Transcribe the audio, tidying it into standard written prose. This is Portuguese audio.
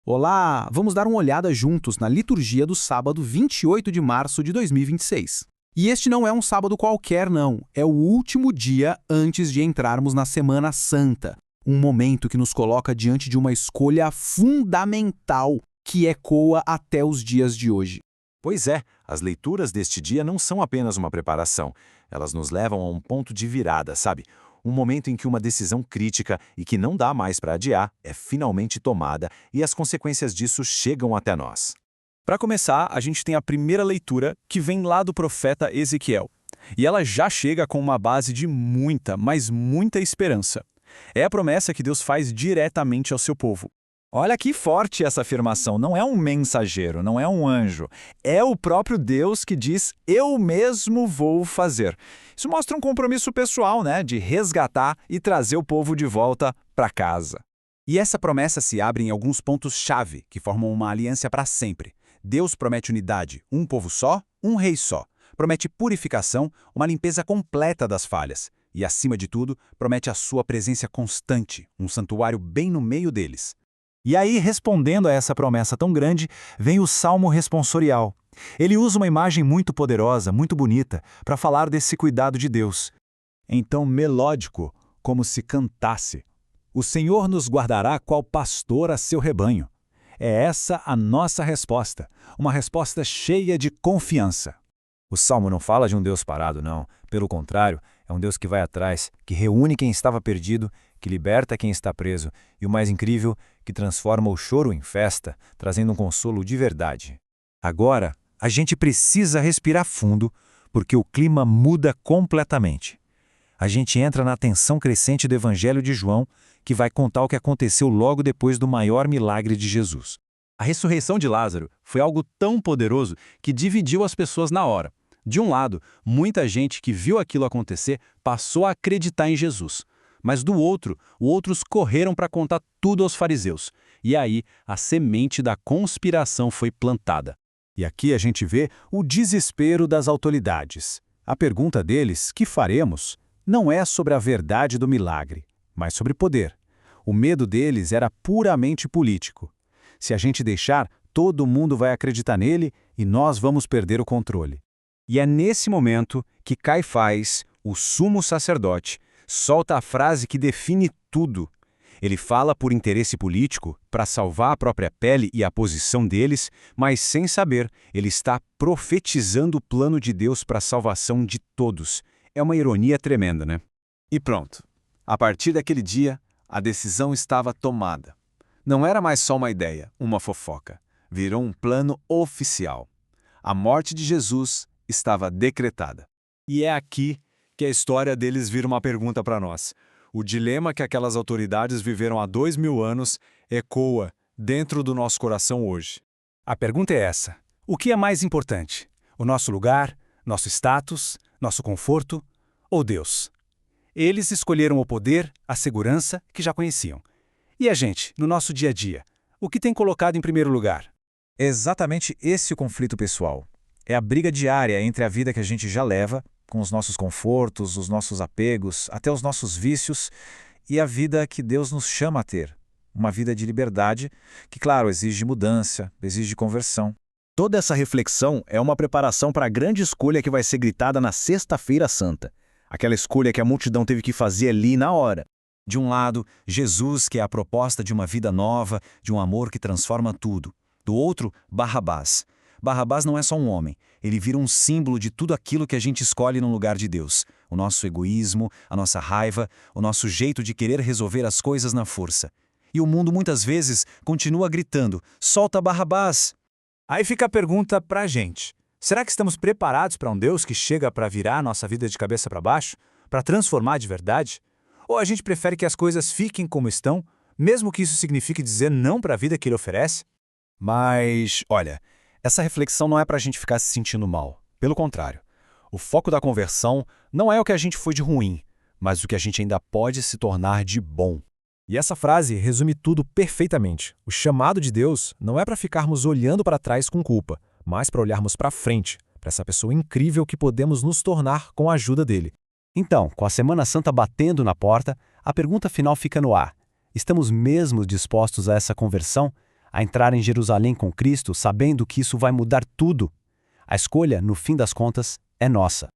Olá, vamos dar uma olhada juntos na liturgia do sábado 28 de março de 2026. E este não é um sábado qualquer, não. É o último dia antes de entrarmos na Semana Santa. Um momento que nos coloca diante de uma escolha fundamental que ecoa até os dias de hoje. Pois é, as leituras deste dia não são apenas uma preparação. Elas nos levam a um ponto de virada, sabe? Um momento em que uma decisão crítica e que não dá mais para adiar é finalmente tomada e as consequências disso chegam até nós. Para começar, a gente tem a primeira leitura, que vem lá do profeta Ezequiel. E ela já chega com uma base de muita, mas muita esperança. É a promessa que Deus faz diretamente ao seu povo. Olha que forte essa afirmação, não é um mensageiro, não é um anjo. É o próprio Deus que diz, eu mesmo vou fazer. Isso mostra um compromisso pessoal, né, de resgatar e trazer o povo de volta para casa. E essa promessa se abre em alguns pontos-chave, que formam uma aliança para sempre. Deus promete unidade, um povo só, um rei só. Promete purificação, uma limpeza completa das falhas. E, acima de tudo, promete a sua presença constante, um santuário bem no meio deles. E aí, respondendo a essa promessa tão grande, vem o Salmo responsorial. Ele usa uma imagem muito poderosa, muito bonita, para falar desse cuidado de Deus. Então, melódico, como se cantasse: o Senhor nos guardará qual pastor a seu rebanho. É essa a nossa resposta, uma resposta cheia de confiança. O Salmo não fala de um Deus parado, não. Pelo contrário, é um Deus que vai atrás, que reúne quem estava perdido, que liberta quem está preso e, o mais incrível, que transforma o choro em festa, trazendo um consolo de verdade. Agora, a gente precisa respirar fundo, porque o clima muda completamente. A gente entra na tensão crescente do Evangelho de João, que vai contar o que aconteceu logo depois do maior milagre de Jesus. A ressurreição de Lázaro foi algo tão poderoso que dividiu as pessoas na hora. De um lado, muita gente que viu aquilo acontecer passou a acreditar em Jesus. Mas do outro, outros correram para contar tudo aos fariseus. E aí, a semente da conspiração foi plantada. E aqui a gente vê o desespero das autoridades. A pergunta deles, que faremos, não é sobre a verdade do milagre, mas sobre poder. O medo deles era puramente político. Se a gente deixar, todo mundo vai acreditar nele e nós vamos perder o controle. E é nesse momento que Caifás, o sumo sacerdote, solta a frase que define tudo. Ele fala por interesse político, para salvar a própria pele e a posição deles, mas sem saber, ele está profetizando o plano de Deus para a salvação de todos. É uma ironia tremenda, né? E pronto. A partir daquele dia, a decisão estava tomada. Não era mais só uma ideia, uma fofoca. Virou um plano oficial. A morte de Jesus estava decretada. E é aqui que a história deles vira uma pergunta para nós. O dilema que aquelas autoridades viveram há 2000 anos ecoa dentro do nosso coração hoje. A pergunta é essa: o que é mais importante? O nosso lugar, nosso status, nosso conforto ou Deus? Eles escolheram o poder, a segurança que já conheciam. E a gente, no nosso dia a dia, o que tem colocado em primeiro lugar? É exatamente esse o conflito pessoal. É a briga diária entre a vida que a gente já leva, com os nossos confortos, os nossos apegos, até os nossos vícios, e a vida que Deus nos chama a ter. Uma vida de liberdade que, claro, exige mudança, exige conversão. Toda essa reflexão é uma preparação para a grande escolha que vai ser gritada na Sexta-feira Santa. Aquela escolha que a multidão teve que fazer ali na hora. De um lado, Jesus, que é a proposta de uma vida nova, de um amor que transforma tudo. Do outro, Barrabás. Barrabás não é só um homem, ele vira um símbolo de tudo aquilo que a gente escolhe no lugar de Deus. O nosso egoísmo, a nossa raiva, o nosso jeito de querer resolver as coisas na força. E o mundo muitas vezes continua gritando: solta Barrabás! Aí fica a pergunta para a gente. Será que estamos preparados para um Deus que chega para virar a nossa vida de cabeça para baixo? Para transformar de verdade? Ou a gente prefere que as coisas fiquem como estão, mesmo que isso signifique dizer não para a vida que ele oferece? Mas, olha, essa reflexão não é para a gente ficar se sentindo mal. Pelo contrário, o foco da conversão não é o que a gente foi de ruim, mas o que a gente ainda pode se tornar de bom. E essa frase resume tudo perfeitamente. O chamado de Deus não é para ficarmos olhando para trás com culpa, mas para olharmos para frente, para essa pessoa incrível que podemos nos tornar com a ajuda dele. Então, com a Semana Santa batendo na porta, a pergunta final fica no ar. Estamos mesmo dispostos a essa conversão? a entrar em Jerusalém com Cristo sabendo que isso vai mudar tudo. A escolha, no fim das contas, é nossa.